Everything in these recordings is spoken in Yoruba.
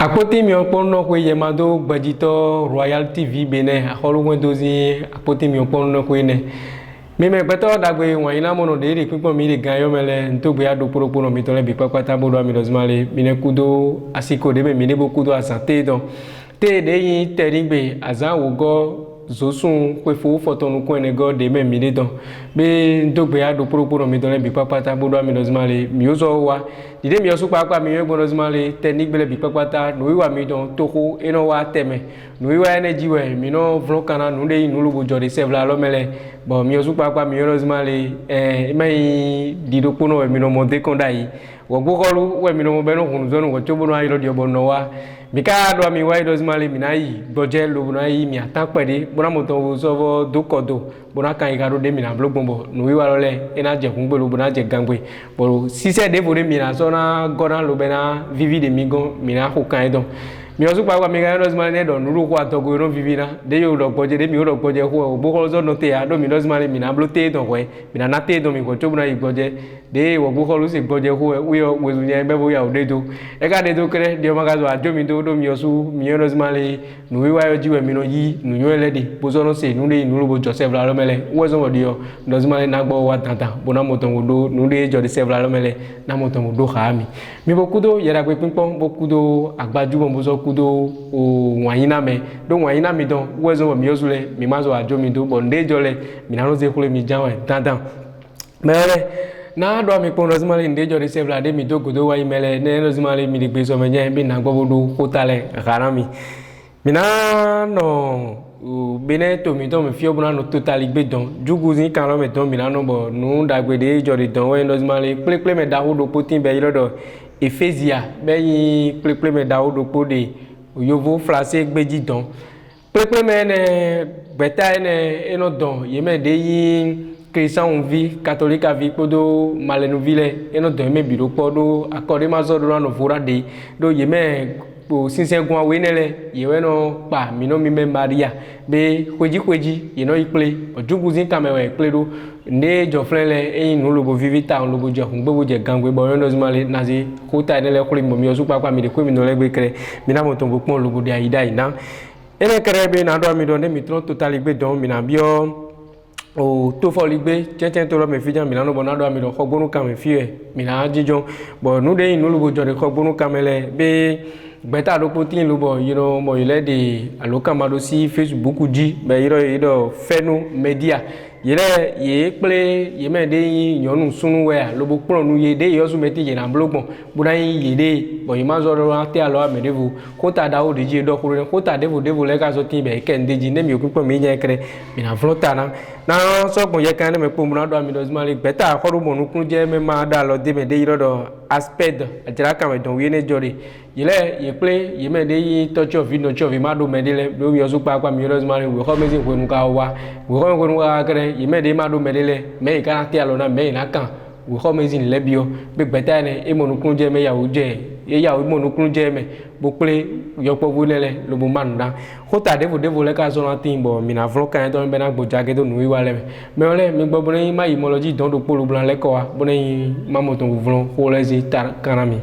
Akpoti mi okpono kwe yemado gbadito Royal TV bene akolu dozi akpoti mi okpono kwe ne mime beto dagbe wanyina mono de ri pipo mi ri ganyo mele ntogbe ado poroporo mi tole bi papata bodo mi dozmale mine kudo asiko de me mine bo kudo asante don te de yin terigbe azan wogo zosun kwe fo fotonu ko ene go de me mine don be ntogbe ado poroporo mi tole bi papata bodo mi dozmale mi ozo wa dide mi osu papa mi yego dozmale tenigbele bi papata no wiwa mi don toko eno wa teme no wiwa energy we mi no vlokana no de inu lugo jode sevla lo mele bon mi osu papa mi heureusement mai dido no mi no monte konda yi wo gbokolu we mi no mo beno hunu zonu wo chobo no ayiro di obono wa mi ka do mi wa heureusement mi na yi gboje lo na yi mi atan pede bona mo ton wo so dokodo bona kan igaro de mi na blogbombo no wi wa lole ina je kun gbe lo bona je gangbe bo si se de bore mi na so na gona lo be na vivi de mi gon mi na ko kan don mi osu papa mi ga heureusement ne don nuru ko atogo ro vivi na de yo do gboje de mi ro gboje ko bo zo no te ya do mi heureusement mi na blote don ko mi na te don mi ko chobu na igboje de wo bo ko lu se gboje ko wi o wezu nya be bo ya o de do e ka de do kre de o ma ga zo ajo mi do mi osu mi heureusement nu wi wa yo jiwe mi no yi nu yo ele de bo zo no se nu de nu bo Joseph la lo mele wo zo mo dio heureusement na gbo wa tanta bona mo ton do nu de Joseph la lo mele na mo ton do kha mi bo kudo yera pe pinpon bo kudo agbaju bo zo kudo o wanyina me do wanyina mi don wo zo mi osule mi ma zo ajo mi do bo nde jole mi na no ze kule mi janwe tantan mele na do mi pon rozmale nde jole sevla de mi do godo wa imele ne rozmale mi de gbe so me nya bi na gbo do ko tale garami mi na no bene to mi don mi fi obuna no totally gbe don jugu zin kan lo me don mi na no bo nu dagbe de jole don we rozmale ple me da ho do potin be yirodo Ephesia be yin ple me da ho do po de yovo français gbeji don pepe mene beta ene eno don yeme de yin christian vi catholique vi podo malenu vile eno don me biro podo akode mazo do no fura de do yeme po sinse gun awenele yewe no pa mi no mi me maria be kweji yeno iple ojugu zin kamewe iple do nde joflele eyin no lobo vivita on lobo je hun gbogbo je gangbe bo yon dozmale nazi ko ta nele ko mo mi osu papa mi de ko mi no legbe kre mi na mo ton bo pon lobo de aida ina ene kre be na do mi do ne mi tron total gbe don mi na bio o to fo ligbe tenten to ro me fijan mi na no bo na do mi do khogbonu kan me fi mi na jijon bo nu de yin no lobo jode khogbonu kamele be beta do potin lobo yiro mo ile de alokamado si Facebook di be yiro fenu media yere ye ple ye me de yonu sunu we lobo pon nu ye de yo su meti ye na blogbon buda yin ye de bo yi ma zo ro ate alo amedevu ko ta da o de ji do kuro ko ta devu le ka so tin be ken de ji ne mi okun mi yen kre mi na flota na so gun ye kan me po mu na do mi do zmali beta ko ro mo nu kun je me ma da lo de me de yiro do aspect ajira kan me don we ne jore yele ye ple ye me de yi touch of no chovi ma do me de le do yo su pa mi ro zmali we ko me sin ko nu ka wa we ko nu ka kre yeme de ma do medele me ka ti alo na me na kan we ko mezin lebio be beta ne e monukun je me ya o je e ya o monukun je me bo ple yo po bulele lo bo manda ko ta devo le ka so na tin bo mi na vlog kan to be na gboja ke to nu wi wa le me ole mi gbo bo ni ma imology don do polo blan le ko wa bo ni ma mo ton vlog ko le ji tar kanami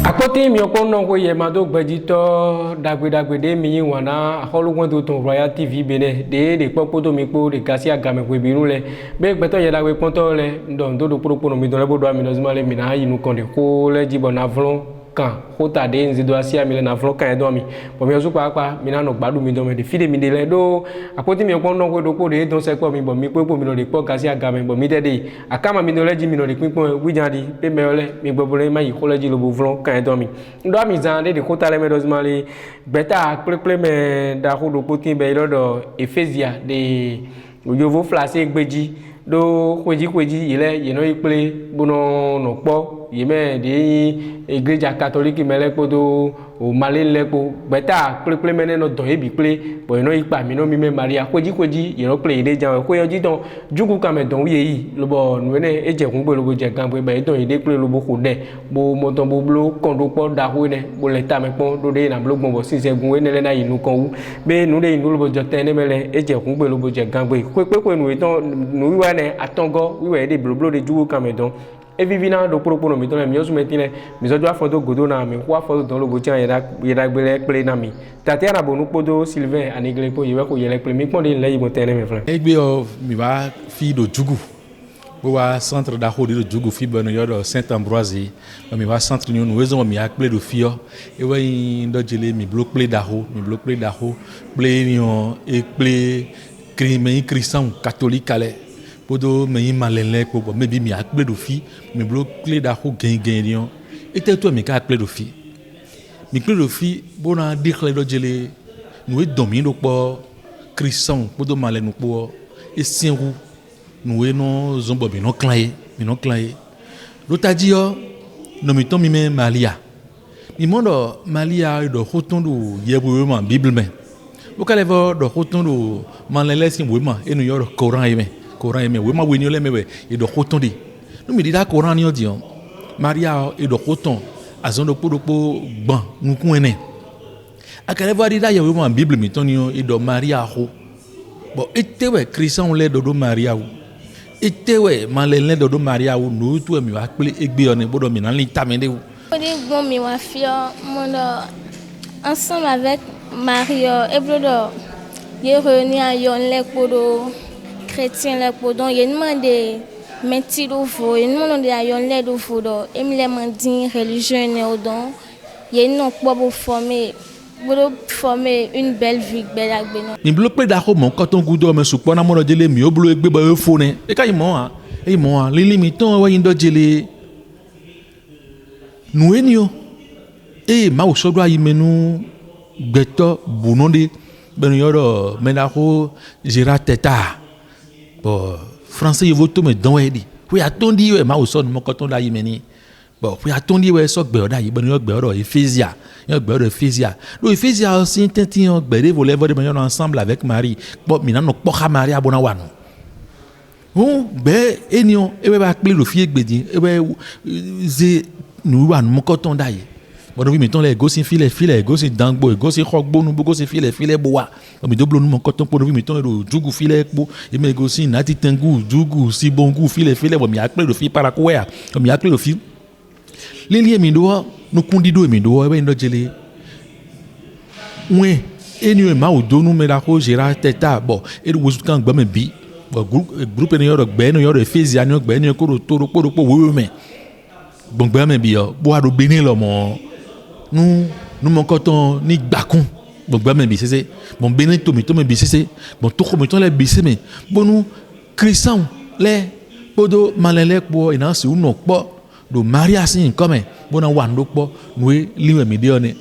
akoti mi okon ko ye ma do gbejito dagbe de mi yin wana akolugun to ton Royal TV bene de popo to mi po de gasi agame ko bi runle be gbeto ye dagbe pon to le ndo do popo mi don le bodo mi no zmale mi na yinu kon de ko le jibo na vlon kan ko ta de nzi do asia mi le na vlon kan do mi bo mi osu papa mi na no gbadu mi do me de fide mi de le do akoti mi okon ko do ko de don se po mi bo mi popo mi no de po gasi agame bo mi de akama mi no le ji mi no de pinpon wijandi pe me ole mi gbogbo le ma yi ko le ji lo bo vlon kan do mi ndo mi zan de ko ta le me do zmale beta ple me da ko do potin be lodo Ephesia de yovo français gbeji do kweji ile yeno iple bono no po yeme de igreja catholique mele podo o male lepo beta ple me no don ebi ple bo yeno ipa mi no mi me maria kweji yeno ple ide jan ko yoji don jugu ka me don ye yi lobo nu ne eje kun gbe lobo je gan be don ide ple lobo ko de bo mo ton bo blo kon do po da ho ne bo le ta me pon do de na blogbon bo sin segun we ne le na yinu kan wu be nu de inu lobo jo ten ne mele eje kun gbe lobo je gan be ko nu ton nu wi wa ne atongo wi we de bloblo de jugu ka me don evivina do propos no mi ton mi osu metine mi zo do afoto godo na mi ko afoto don lo botian yeda gbele ekple na mi tati ara bonu podo Sylvain anigle po yewe ko yele ekple mi pon de le yibo tene me frère egbe o mi ba fi do jugu bo wa centre da ho de jugu fi beno yodo Saint-Ambroise mi ba centre ni no wezo mi akple do fi o e we ndo jele mi bloc ple da ho ple ni o ekple Christian catholique ale podo me malele ko bo me bi mi akple do fi mi bloc ple da ho gen ni o ete to mi ka akple do fi mi kple do fi bona dikle do jele no e domi do po Christian podo malele no po e sinru nous no zombo bi no claye l'autre dit no mi ton mi me Malia mi mondo Malia do hotondo yebo ma bible me o kale vo do hotondo manlele sin we ma e no yo Coran yeme we ma we ni le me we e do hotondi no mi da Coran ni o di on Maria e do hoton azondo podopo gban nkun ene akale vo di da yebo ma bible mi ton ni e do Maria ho bon etewe Christian le do Maria o etewe malele do Maria o no tu mi wa pele egbe oni bodo mi na li tamende o bon mi wa fio mondo ensemble avec Mario et brodo ye réuni à yon le podo chrétien le podo ye demande menti do fo ye demande à yon le do fo do e mi le mandi religieux ne odon ye non po bo former une belle vie belle agbeno mi blo pe da ko mon koton gudo me supo na mo do jele mi o blo egbe ba fo ne e ka imo a li limiton wa yin do jele nu enio e ma o so do ayi menu gbeto bunonde benu yoro me da ko jira teta bo français yo voto me don e di we atondi we ma o so mo koton da yi meni bon we atondi we so gbe oda yi benu yo gbe oro Ephésia yo gbe oro Ephésia do Ephésia aussi tenti yo gbe de voler de manière ensemble avec Marie bon mi na no poka Marie abona wanu on be enio e be ba kle lo fie gbedi e be ze nu wa mo koton da yi bon oui mettons les gossi file gossi dangbo gossi khogbo nu gossi file boa mi doblo nu mo koton pour oui mettons le jugu file ekpo e me gossi nati tengu jugu si bongu file bon mi akle lo fi para ko ya mi akle lo fi lilie mi do no kundi do mi do e ndo jele we enio ma o do nu me da ko gera teta bon e do wusu kan gba me bi bon groupe ne yoro gbe no yoro Ephésia no gbe no ko ro to ro we me bon gba me bi o bo ado beni lo mo nous mon coton ni bakon bon gba me bi c'est bon beni to me bi c'est bon to ko me ton les bi c'est mais bon nous Christian les podo malele po ina si uno po do Maria sin comme bon na wando po nous liwe mi de one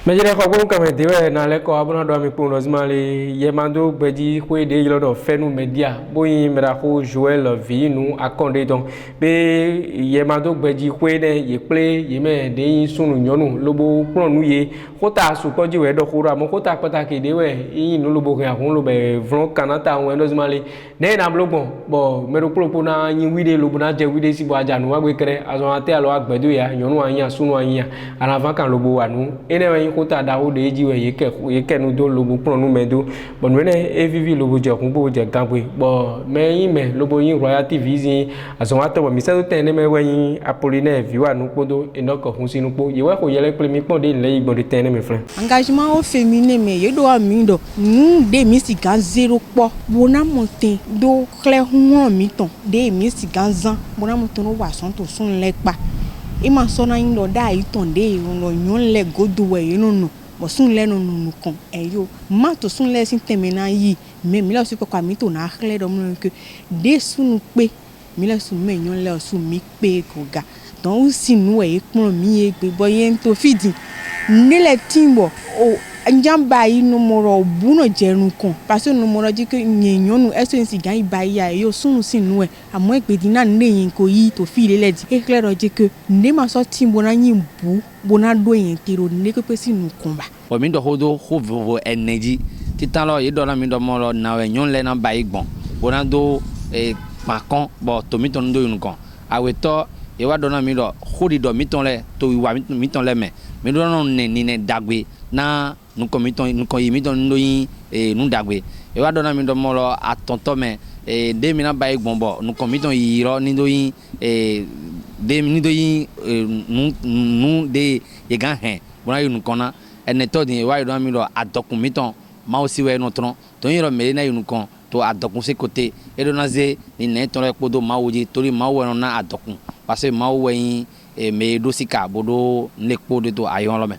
Mejere ko ko kame dewe na le ko abuna do mi pun rozmali yemando gbeji ko de yilo do fenu media boyin mera ko Joël Vinu akonde don be yemando gbeji ko de ye ple yeme de yin sunu nyonu lobo pon nu ye ko ta su ko jiwe do ko ra mo ko ta pataki dewe yin nu lobo kan lo be vron kanata won rozmali de na blogbon bo mero propo na yin wide lobo na je wide si bo aja nu wa gbe kere azon ate alo agbedo ya nyonu anya sunu anya ana van kan lobo wanu ene kota da o de jiwe yeke nu do lobo pon nu medo bon we ne evivi lobo je kun bo je ganwe bo me yin me lobo yin Royal TV zin azon atobo mi se to ten me we yin Apollinaire viwa nu podo enoko kun sinu po ye we ko yele pe mi pon de le igbon de ten me friend engagement au féminin me ye do ami do nu de mi si gan zero po bona montin do clé huon mi ton de mi si gan zan bona montin no wa son to sun le pa e ma so na yin do da yi ton de no nyon le godo we no no mo sun le no no kon e yo ma to sun le sin teme na yi me mi la so ko mi to na khle do mo ke de sunu pe mi la su me nyon le su mi pe ko ga don si nu e pon mi e pe boyen to fidi ni le timbo o njamba yi no moro buno jerun kan parce no moro ji ke nyenu essence gan iba ya yo sunu sinu e amo egbedi na neyin ko yi to fi le ledi e klero ji ke ne ma so timbo na yin bu bona do yin tiro ne ko pe sinu kan ba o mi do hodo ho energy titan lo yi do na mi do mo lo na we nyon le na ba igbon bona do e pakon bo to mi to ndo yun kan aweto e wa dona mi do khodi do mi ton le to wa mi ton le me do no ne dagbe na nu ko mi ton nu ko yi mi ton no yin nu dagbe e wa dona mi do mo lo atonto me de mi na ba igbonbo nu ko mi ton yi ro ni do yin de mi do yin nu de ye gan hen bona yu nu kona ene to din e wa dona mi do adokun mi ton ma aussi we no tron to yin ro me na yu nu kon to adokun se côté e do na ze ni ne ton le podo ma woji tori ma wo na adokun parce que ma wo yin me do sika bodo ne podo to ayon lo me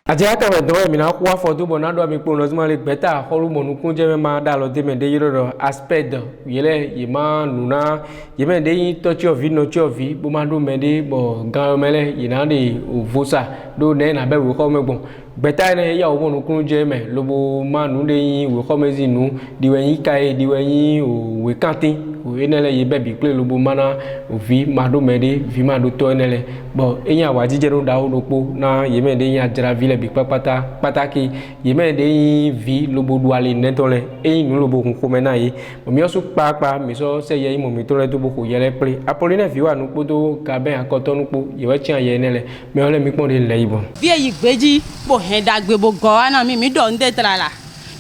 aja ka me do mi na kwa foto bona do mi pono zuma le beta holu monu kunje me ma da lo de me de yiro aspect yele yima nuna yeme de yin to chovi no chovi bo ma do me de bo gan mele yina de vosa do ne na be wo ko me gbon beta ne ya wo monu kunje me lo bo ma nu de yin wo ko me zinu diwe yin kai diwe yin o we kantin o enele ye be bi ple lo bo mana o vi ma do me de vi ma do to enele bo eyan wa jije no da o no po na yeme de yin ajra vi bi pata pataki yeme de vi lobo duale netole e nu lobo ko mena yi mi osu papa mi so se ye mo mi to le to bo ko yele ple apoline vi wa nu podo ka ben akoto nu po ye we chan ye nele mi ole mi pon de le ibo vi yi gbeji bo hen dagbe bo go ana mi do nde trala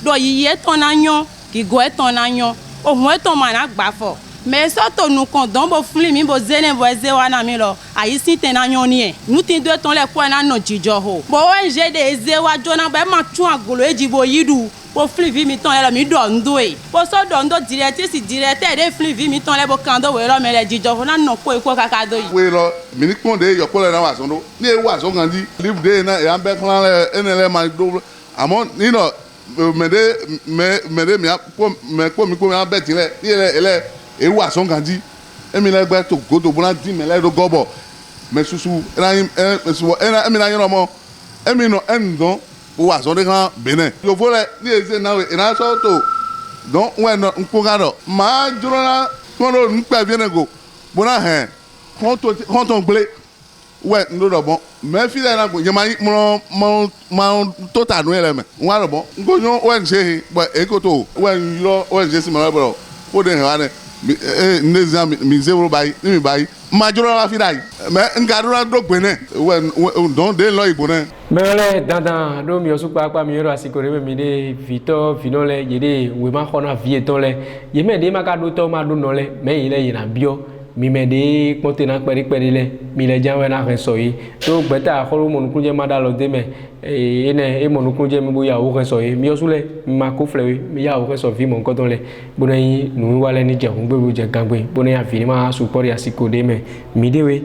do yi ye ton na yan ki go e ton na yan ohun e ton ma na gba fo mais so to nu kon don bo fun mi bo zene bo ze wa na mi lo ayi sin ten na yan ni e nu tin do ton le ko na no jijo ho bo wen je de ze wa jona ba ma tun agolo ejibo yidu bo fun vi mi ton le mi do ndo e bo so do ndo direct si direct e de fun vi mi ton le bo kan do we lo me le jijo ho na no ko e ko kaka do yi we lo mi ni pon de yo ko le na wa so do ni e wa so gan di live day na e an be kan le enele ma do amo ni no me de mi ko mi an be tin le ni ele ewu asonganji emi na gbe to godo bona di me le do gobo me susu ena emi na yin mo emi no endon o aso de kan bene yo fole ni eze na we ena so to don we no nko ga do ma juro na ko no npa viene go bona he kon to gble we ndo do bon me fi le na go je ma to ta nu ele me wa do bon ngo yo we nse bo e ko to we yo we nse si ma bro ko de he wa ne ndezia mi zero bai mi bai majoro la fi dai me ngadura do gbene we don de lo igbo ne mele dandan do mi osu papa mi ro asiko re mi de vito finole yede we ma khona vie ton le ye me de ma ka do to ma do no le me ile yina bio mi me de ponte na peri le mi le janwe na reso yi to gbeta kholo mo nkunje ma da lo de me ene e mo nkunje mi bo ya o reso yi mi osu le ma ko fle mi ya o reso vi mo nko ton le bona yi nu wa le ni je hun gbe je gangbe bona ya fi ma support asiko de me mi de we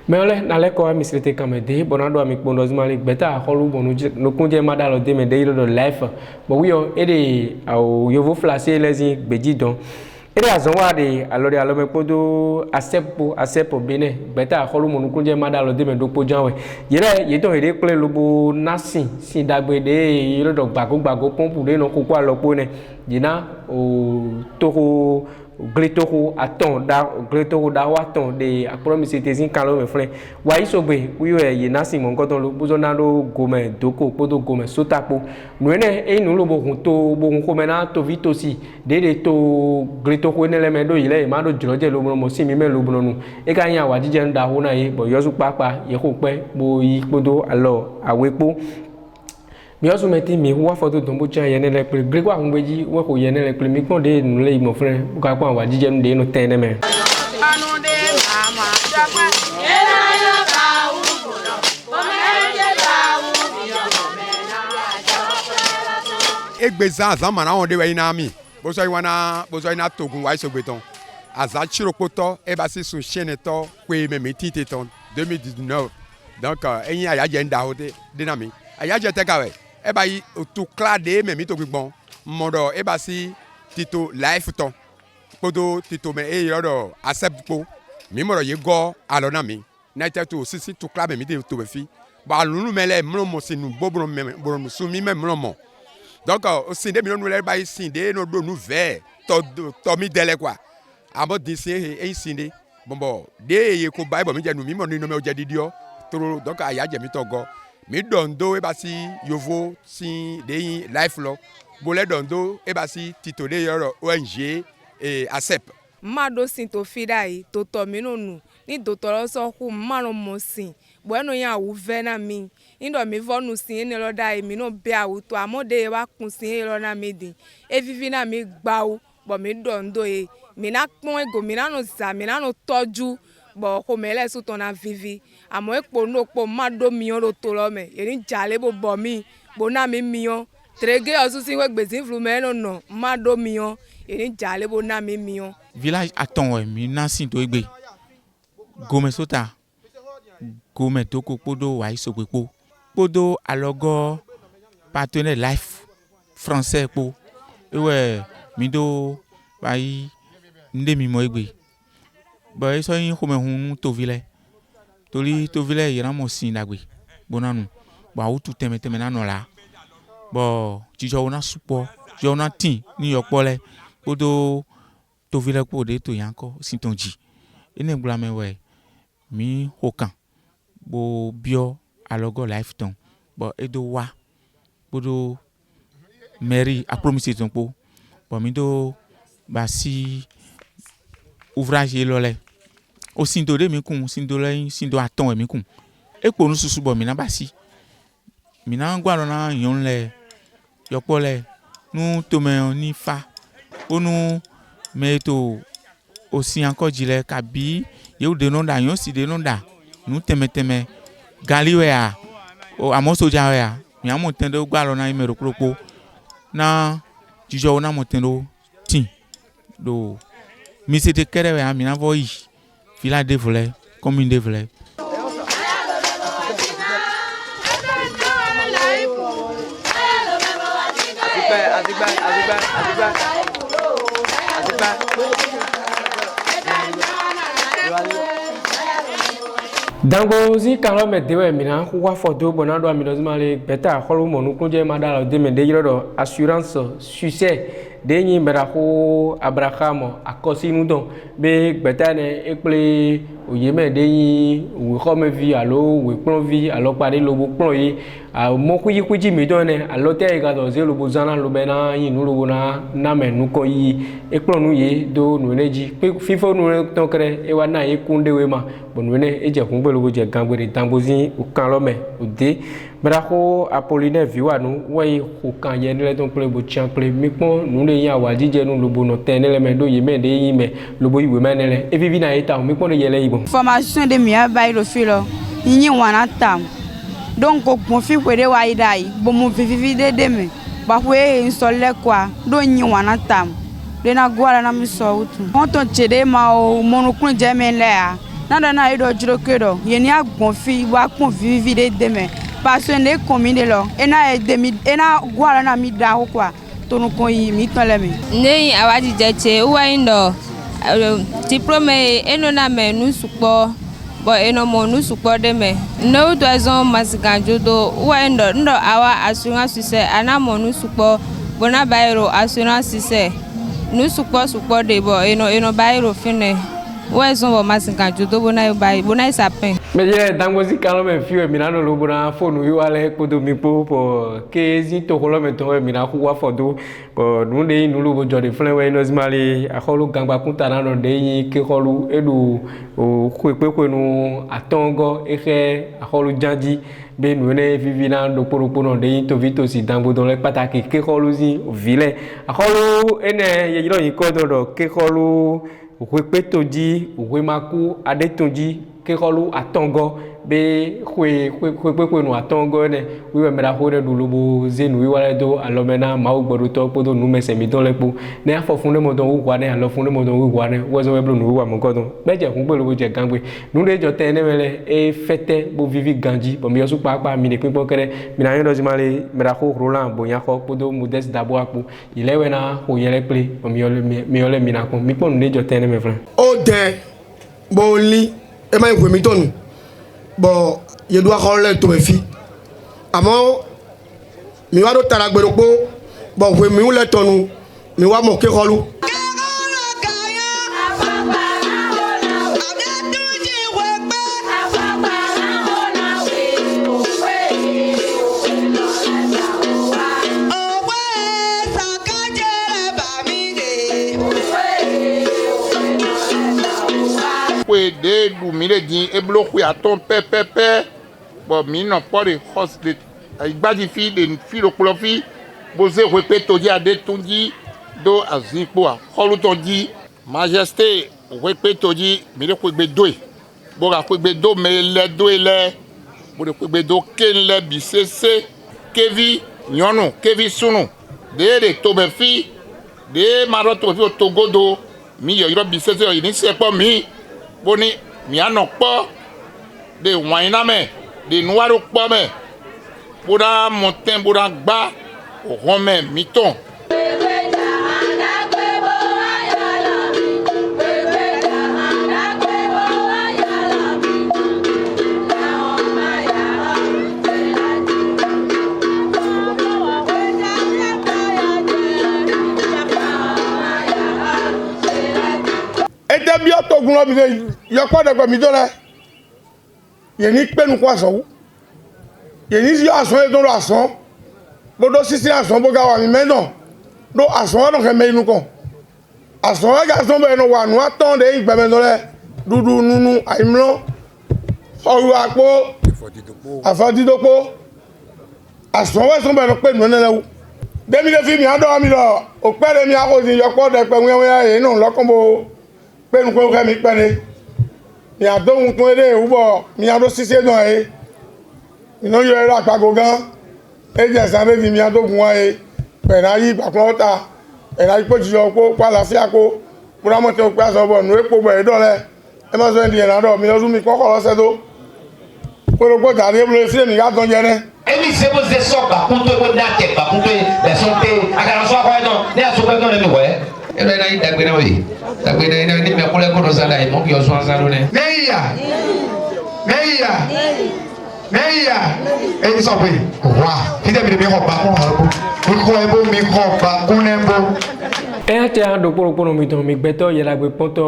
me ole na le ko mi sete kamede bona do mi kpondo zuma le gbeta kholo mo nkunje ma da lo de me de iro do life bo wi o e de o yo vo flasher les gbeji don ere azonwa de alori alome podo asepo bene beta kholu monu kunje madalo de me dopo janwe yele yeton ere kle lobo nasin sin dagbe de yele do gbago pompu de no kokwa lopo ne yina o toko gletoko aton da waton de apromi setezin kalo me flen wa isogbe wiyo ye nasin mo nkoton lo bozo na do gome doko podo gome sotapo nuene e nu lo bo ko mena to vitosi de to gletoko ne le me do ile ma do jroje lo mo si mi me lo nu e ka yan wa jije nda ho na ye bo yosu papa ye ko pe bo yi podo alo awepo mi osu meti mi wa foto don bo chan yene le pre gregwa ngbeji we ko yene le pre mi pon de nu le mo frère bu ka kwa wa jije nde no tene me anu de mama japa era yo ka u bono o me je ka u yo me na egbeza zamana on de we na mi bo so ina togun wa isogbeton aza chiropoto e ba si sun chaîne to pe me mi tite ton 2019 donc eyin aya je nda ho de na mi aya je te ka we e ba yi to clade me mi to gbigbon modo e ba si tito life ton podo tito me e yodo accept po mi moro ye go alo na mi na te to sisi to clade me mi to be fi ba lunu mele mlo mo sinu bobro me bro su mi me mlo mo donc sinde mi no le ba sinde no do nu ve to mi dele kwa abo disi e sinde bombo de ye ko bible mi je nu mi mo no me o je didio to donc aya je mi to go mi dondo e ba si yovo si de life lo bo le dondo e ba si tito de yoro ONG et ASEP mado sin to fidai to to minonu ni dotoro so ku maro mo sin bueno ya wu vena mi indo mi vonu sin ni lo dai mi no be awu to amode wa kun sin lo na mi din e vivi na mi gbawo bo mi dondo e mi na pon ego mi na no za mi na no toju bo ko mele so to na vivi amo epo no po mado mi o to lo me erin jale bo mi bo na mi o trege osusin we gbezin flu me no mado mi o erin jale bo na mi o village aton mi na sin to egbe gome sota gome to ko podo wa isogbepo podo alogo partenaire life français po ewe mi do bai nde mi mo egbe ba so yin ko me hun to village to village yera mo sin dagbe bonanu ba o tu teme na no la bo jijo na supo jo na tin ni yopole podo to village po de to yanko sintonji ene gbla me we mi hokan bo bio alogo life ton bo edo wa bodo mairie a promise ton po bo mi do ba si ouvrage lole o sindo de mi kun sindo le sindo aton mi kun e po nu susu bo mi na ba si mi na gwa lo na yon le yopole nu to me ni fa onu me to aussi encore jile kabi ye de non da yon si de non da nu teme galiwe a o amoso jawe a mi amotendo gba lo na imero kropo na jijo na motendo tin do mi c'était kerewe a mi na voyi village de vle commune de vle dango zi kalo me dewe mina wa photo bonado amino zimale beta kholu monu kunje madala de me de yoro assurance succès de nyi mera ko abraham akosi nu don be beta ne ekple oyeme de nyi we come vi alo we plon vi alo pare lobo plon yi a mo kuji mi don ne alo te ga do ze lobo zana lo be na yin nu lobo na me nu ko yi ekplon nu ye do nu neji pe fifo nu ton kre e wa na ye kunde we ma bonwene eje kun gbelo je gangbere tambozin o kan lo me o de mera ko apollinaire viwa nu we ko kan ye ni le ton ple bo chan ple mi pon nu le yan wa jije nu lobo no ten le me do ye me de yin me lobo iwe me ne le e vivi na eta mi pon ye le ibo formation de mi abai lo filo yin wana tam donc ko pon fi kwere wa idai bo mo vivi de me ba we so le kwa do yin wana tam de na gwala na mi so utu won ton chede ma o monukun je me le a nada na ido jiro kedo ye ni agbon fi wa pon vivi de me parce ne commune lo ena e demi ena gwala na mi da ho kwa tonu kon yi mi ton le mi nei awaji jeche uwa indo diplôme eno na me nu supo bo eno mo nu supo de me no to azon masiganjo do uwa indo awa assurance succès ana mo nu supo bona bayro assurance succès nu supo de bo eno bayro fine uwa zon bo masiganjo do bona sapin me je dangozi kalo me fiwe minano lobo na phone yu ale kodo mi po ke zi to kolo me to mi na ku wa fodo ko nu de nu lobo jode flen we no zimali akolo gangba kunta na no de yin ke kolu edu o ku pe nu atongo eke akolo janji be nu ne vivi na do poro no de yin to vito si dango don le pataki ke kolu zi vile akolo ene ye jiro yin ko do ke kolu o pe toji o maku adetonji ke kolu atongo be kwe no atongo ne we mera hore du lobo zenu wi wale do alomena ma ogbodo to podo nu mese mi don lepo ne afofunde mo don wa ne alofunde mo don wa ne wozo we blo nu wa mo godon beje kun gbe lobo je gangbe nu de jo te ne mele e fete bo vivi ganji bo mi yosu papa mi ne pinpon kere mi na yin do jimale mera ho roland bo yan ko podo modeste dabo apo ilewe na ho yele ple bo mi yole mi na kon mi pon ne jo te ne me fran o de bo li e ma igwe mi tonu bo ye do akole to me fi amo mi wa do tara gbero po bo we mi le tonu mi wa mo ke kolu kwe de du mi le din e blo kwe aton pe bon mi no po de host de igbadi fi de fi lo klo fi bo ze kwe pe to di ade tunji do azin po a kholu ton di majesté kwe pe to di mi le kwe gbe do bo ga kwe gbe do me le do le bo de kwe gbe do ken le bi cc kevi nyonu kevi sunu de to be fi de maro to fi togodo mi yo iro bi cc yo ni se po mi boni mi ano po de waina me de nuaro po me bora montin bora gba o home mi ton bí ọ̀tọ̀ ogun lọ bí ṣe yọpọ̀ dẹ̀pẹ̀ mi tó rẹ̀ yẹn ní pẹ́nu kó àṣọ wú yẹn ní sí àṣọ yẹn tó lọ àṣọ gbọdọ̀ sísí àṣọ bó ga wà mí mẹ́nà ló àṣọ wọn kẹ́ mẹ́ inú kan àṣọ wọn gà sọ bẹ́ẹ̀ wà nù àtọ̀ dẹ̀ ìgbẹ̀mẹ̀ tó rẹ̀ dúdú nínú àìmọ́ ọrù àpò àfọ̀dídókò àṣọ wọn sọ bẹ́ẹ̀ pé nù ẹnẹ́lẹ́wù dẹ́mi lè fi mi àdọ́ mi lọ òpẹ́ mi àkóso yọpọ̀ dẹ̀pẹ̀ wíwẹ́ yẹn náà lọ́kàn bó pẹ̀lú kó kẹ́ mi pẹ́ni mi àdóhun tó eré ìwúbọ̀ mi àdó ṣiṣẹ́ náà ẹ̀ iná yọ ẹ̀rọ àpagò gan ẹ̀jẹ̀ ẹ̀sán lé ní mi àdóhun wọn ẹ̀ pẹ̀lú ayé ìgbàkúnlọ́ ọ̀tà ẹ̀rọ ayé pòjìyọ kó pàlàfíà kó múramọ́tẹ́ òpé àsọ̀bọ̀ nù èpò bẹ̀rẹ̀ dọ́lẹ̀ ẹ má sọ ẹ̀ di ẹ̀rọ àdọ̀ mi lọ́dún mi kọ́kọ́ lọ́sẹ̀ tó kólógbó tàbí ebúlé sílẹ̀ mi ká tán jẹ náà. Emi se você só bakunto e quando até bakunto e leçonte a cara só vai não nem a sua não me vai eu não ainda dagbe na oi dagbe na ni me kole ko do sala e mo ki o so ansalo ne meia e so pe wa fi de mi ho ba ko ho mi ko ebo mi ko ba ko ne bo Tia do poro mi ton mi gbeto yela gbe poto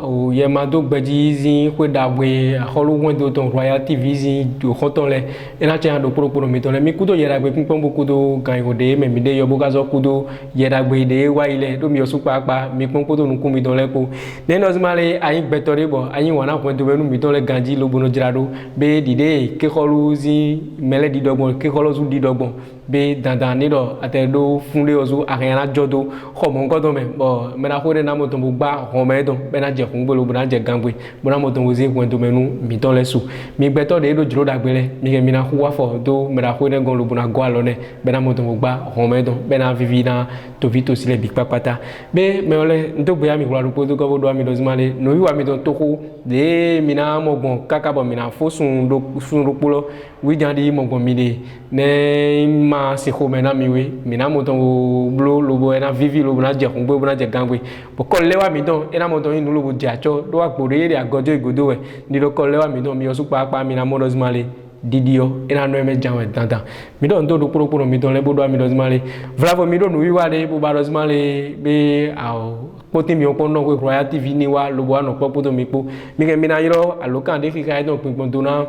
o ye ma do gbeji zin ko da gbe holu won do ton Royal TV zin do khoton le ena tia do poro mi ton le mi kudo yela gbe pinpon bo kudo gan yo de me mi de yo bo ga zo kudo yela gbe de wa ile do mi osu papa mi pon kudo nu ku mi don le ko den no zmale ayin gbeto re bo ayin wana ko do benu mi ton le ganji lo bono jirado be dide ke holu zin mele di dogbon ke holu zu di dogbon be dandan ni do ate do funle ozu ariana jodo khomo ngodo me bo mena ko de na mo ton bo gba ho me don be na je kun gbolo bo na je gangbe bo na mo ton wozi kun to menu mi ton le su mi gbeto de do jiro dagbele mi ke mi na ku wa fo do mena ko de gon lo bo na go alo ne be na mo ton bo gba ho me don be na vivi na to vito sile bi papata be me ole ndo bo ya mi kula do ko do mi do zmale no wi wa mi don to ko de mi na mo gbon kaka bo mi na fo sun ro polo wi jan di mo gbon mi de ne ma se ko mena mi we mi na mo ton blo lo bo na vivi lo bo na je kun bo na je gangwe bo ko lewa mi don e na mo ton inu lo bo je acho do wa gbore ere agojo igodo we ni lo ko lewa mi don mi osu pa mi na mo do zmale didio e na no me janwe dandan mi don do poro mi don le bo do mi do zmale vravo mi do no wi wa de bo ba do zmale be ao poti mi opon no ko Royal TV ni wa lo bo no po poto mi po mi ke mi na yiro alokan de fi ka don pinpon do na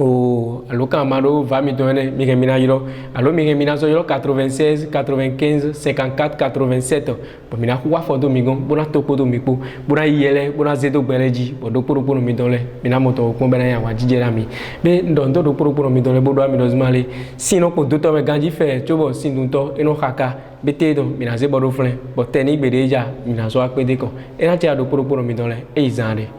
o aloka amaro va mi donner mi mina yiro allo mi mina so yiro 96 95 54 87 bo mina kwa fodo mi gon bona topo do mi po bona yele bona zedo gbeleji bo do poro mi donle mina moto ko bena ya wa jijera mi be ndo do poro mi donle bo do mi do zmale sino ko do to me ganji fe chobo sindun to eno khaka bete do mina ze bo do flen bo teni gbedeja mina so apede ko ena tia do poro mi donle e izande